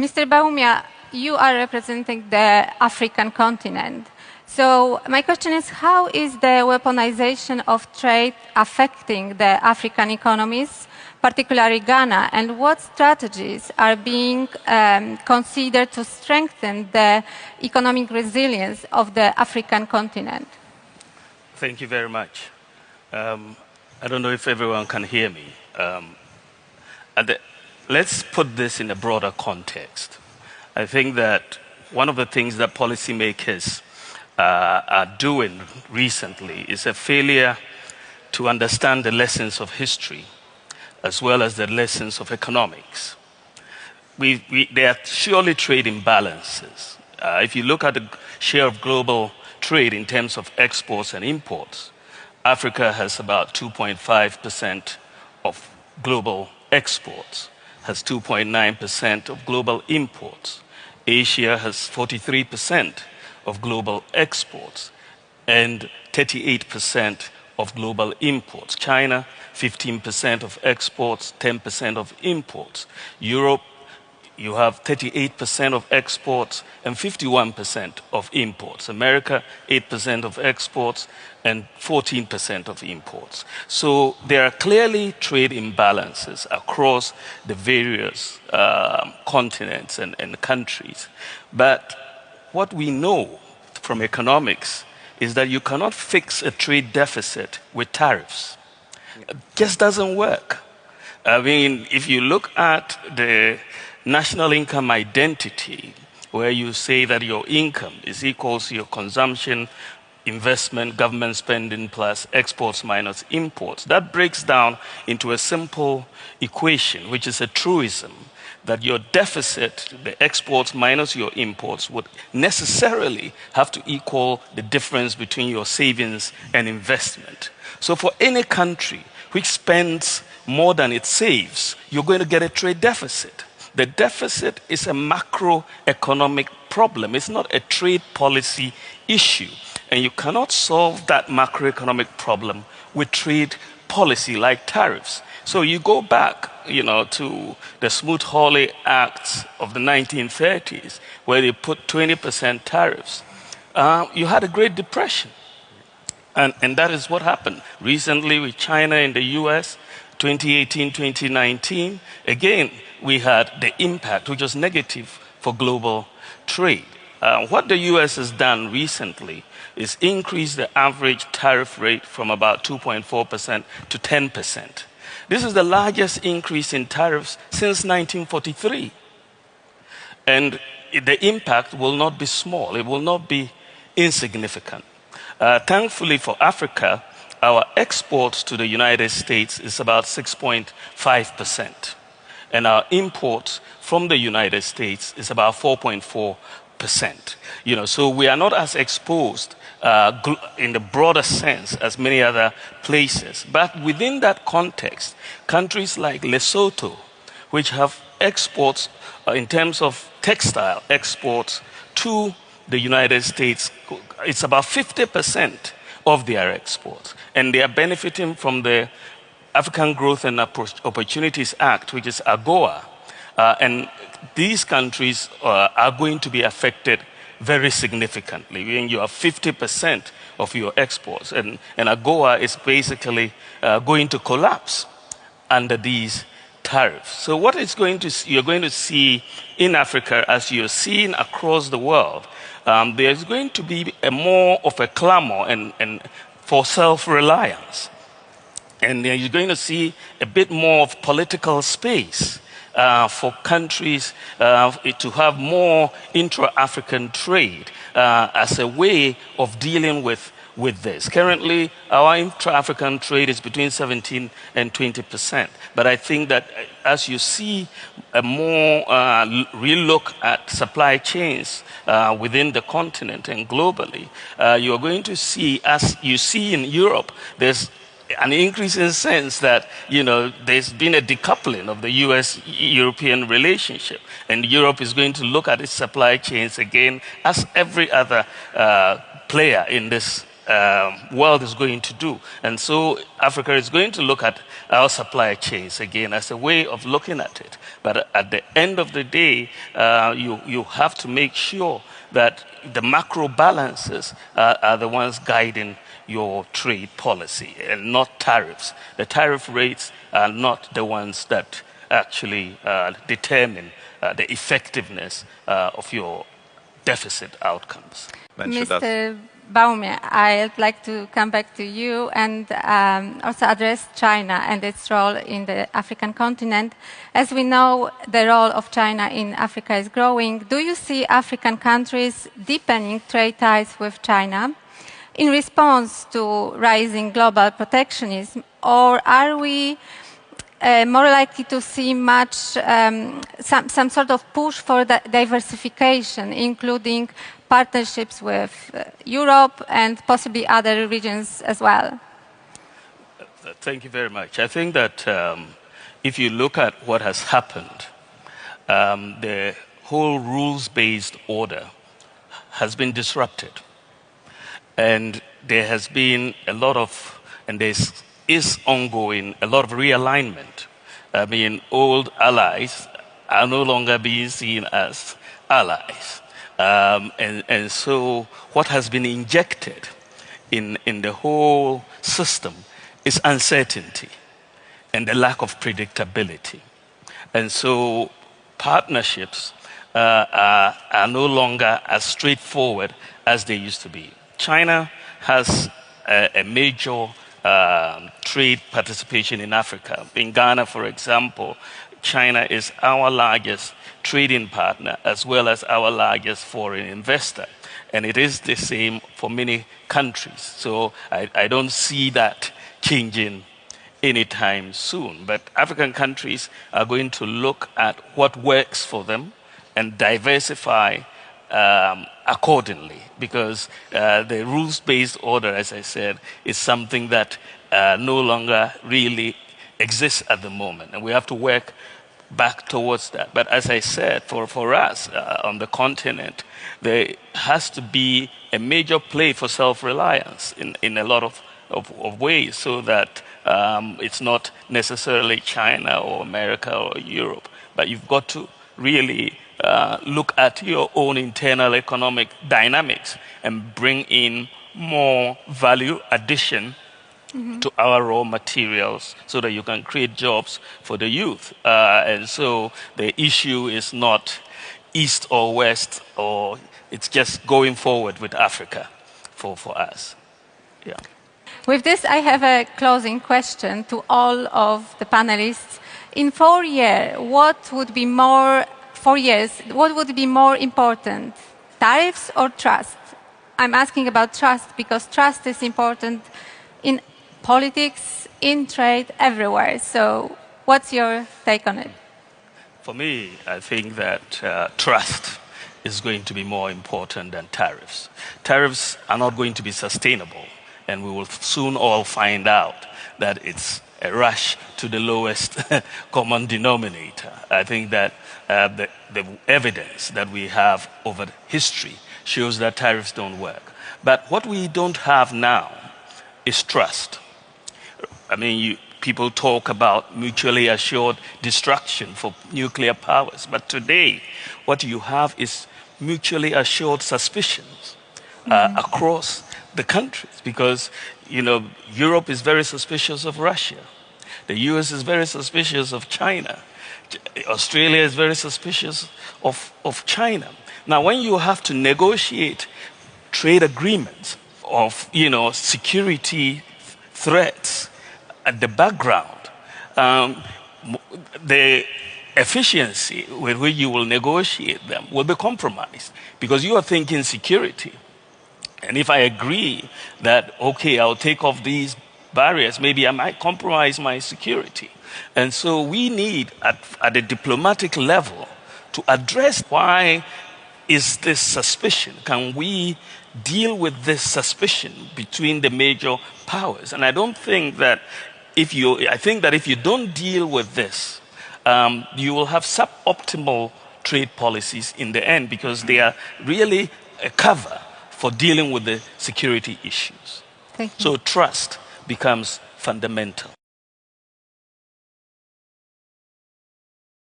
Mr. Bawumia, you are representing the African continent. So my question is, how is the weaponization of trade affecting the African economies, particularly Ghana, and what strategies are being considered to strengthen the economic resilience of the African continent? Thank you very much. I don't know if everyone can hear me. Let's put this in a broader context. I think that one of the things that policymakers are doing recently is a failure to understand the lessons of history as well as the lessons of economics. There are surely trade imbalances. If you look at the share of global trade in terms of exports and imports, Africa has about 2.5% of global exports, has 2.9% of global imports. Asia has 43% of global exports and 38% of global imports. China, 15% of exports, 10% of imports. Europe, you have 38% of exports and 51% of imports. America, 8% of exports and 14% of imports. So there are clearly trade imbalances across the various continents and countries. But what we know from economics is that you cannot fix a trade deficit with tariffs. It just doesn't work. I mean, if you look at the national income identity, where you say that your income is equal to your consumption, investment, government spending plus exports minus imports, that breaks down into a simple equation, which is a truism, that your deficit, the exports minus your imports, would necessarily have to equal the difference between your savings and investment. So for any country which spends more than it saves, you're going to get a trade deficit. The deficit is a macroeconomic problem. It's not a trade policy issue. And you cannot solve that macroeconomic problem with trade policy like tariffs. So you go back, to the Smoot-Hawley Acts of the 1930s, where they put 20% tariffs. You had a Great Depression. And that is what happened recently with China and the US, 2018, 2019. Again, we had the impact, which was negative for global trade. What the US has done recently is increase the average tariff rate from about 2.4% to 10%. This is the largest increase in tariffs since 1943. And the impact will not be small. It will not be insignificant. Thankfully for Africa, our exports to the United States is about 6.5%. And our imports from the United States is about 4.4%. So we are not as exposed in the broader sense as many other places. But within that context, countries like Lesotho, which have exports in terms of textile exports to the United States, it's about 50% of their exports. And they are benefiting from the African Growth and Opportunities Act, which is AGOA. And these countries are going to be affected very significantly. When you have 50% of your exports, and AGOA is basically going to collapse under these tariffs. So what you're going to see in Africa, as you're seeing across the world, there's going to be more of a clamor and for self-reliance. And you're going to see a bit more of political space for countries to have more intra-African trade as a way of dealing with this. Currently, our intra-African trade is between 17 and 20%. But I think that as you see a more relook at supply chains within the continent and globally, you're going to see, as you see in Europe, there's an increasing sense that, there's been a decoupling of the US-European relationship. And Europe is going to look at its supply chains again as every other player in this world is going to do. And so Africa is going to look at our supply chains again as a way of looking at it. But at the end of the day, you have to make sure that the macro balances are the ones guiding your trade policy and not tariffs. The tariff rates are not the ones that actually determine the effectiveness of your deficit outcomes. Mr. Bawumia, I'd like to come back to you and also address China and its role in the African continent. As we know, the role of China in Africa is growing. Do you see African countries deepening trade ties with China in response to rising global protectionism, or are we more likely to see some sort of push for the diversification, including partnerships with Europe and possibly other regions as well? Thank you very much. I think that if you look at what has happened, the whole rules-based order has been disrupted. And there has been a lot of, and there is ongoing, a lot of realignment. I mean, old allies are no longer being seen as allies. And so what has been injected in the whole system is uncertainty and the lack of predictability. And so partnerships are no longer as straightforward as they used to be. China has a major trade participation in Africa. In Ghana, for example, China is our largest trading partner as well as our largest foreign investor. And it is the same for many countries. So I don't see that changing anytime soon. But African countries are going to look at what works for them and diversify accordingly, because the rules-based order, as I said, is something that no longer really exists at the moment, and we have to work back towards that. But as I said, for us on the continent, there has to be a major play for self-reliance in a lot of ways, so that it's not necessarily China or America or Europe, but you've got to really look at your own internal economic dynamics and bring in more value addition to our raw materials so that you can create jobs for the youth. And so the issue is not east or west, or it's just going forward with Africa for us. Yeah. With this, I have a closing question to all of the panelists. In 4 years, what would be more important, tariffs or trust? I'm asking about trust because trust is important in politics, in trade, everywhere. So what's your take on it? For me, I think that trust is going to be more important than tariffs. Tariffs are not going to be sustainable, and we will soon all find out that it's a rush to the lowest common denominator. I think that the evidence that we have over history shows that tariffs don't work. But what we don't have now is trust. I mean, people talk about mutually assured destruction for nuclear powers, but today what you have is mutually assured suspicions across the countries, because Europe is very suspicious of Russia, the US is very suspicious of China, Australia is very suspicious of China. Now, when you have to negotiate trade agreements of security threats at the background, the efficiency with which you will negotiate them will be compromised, because you are thinking security. And if I agree that, okay, I'll take off these barriers, maybe I might compromise my security. And so we need, at a diplomatic level, to address why is this suspicion. Can we deal with this suspicion between the major powers? And I think that if you don't deal with this, you will have suboptimal trade policies in the end, because they are really a cover for dealing with the security issues. Thank you. So trust becomes fundamental.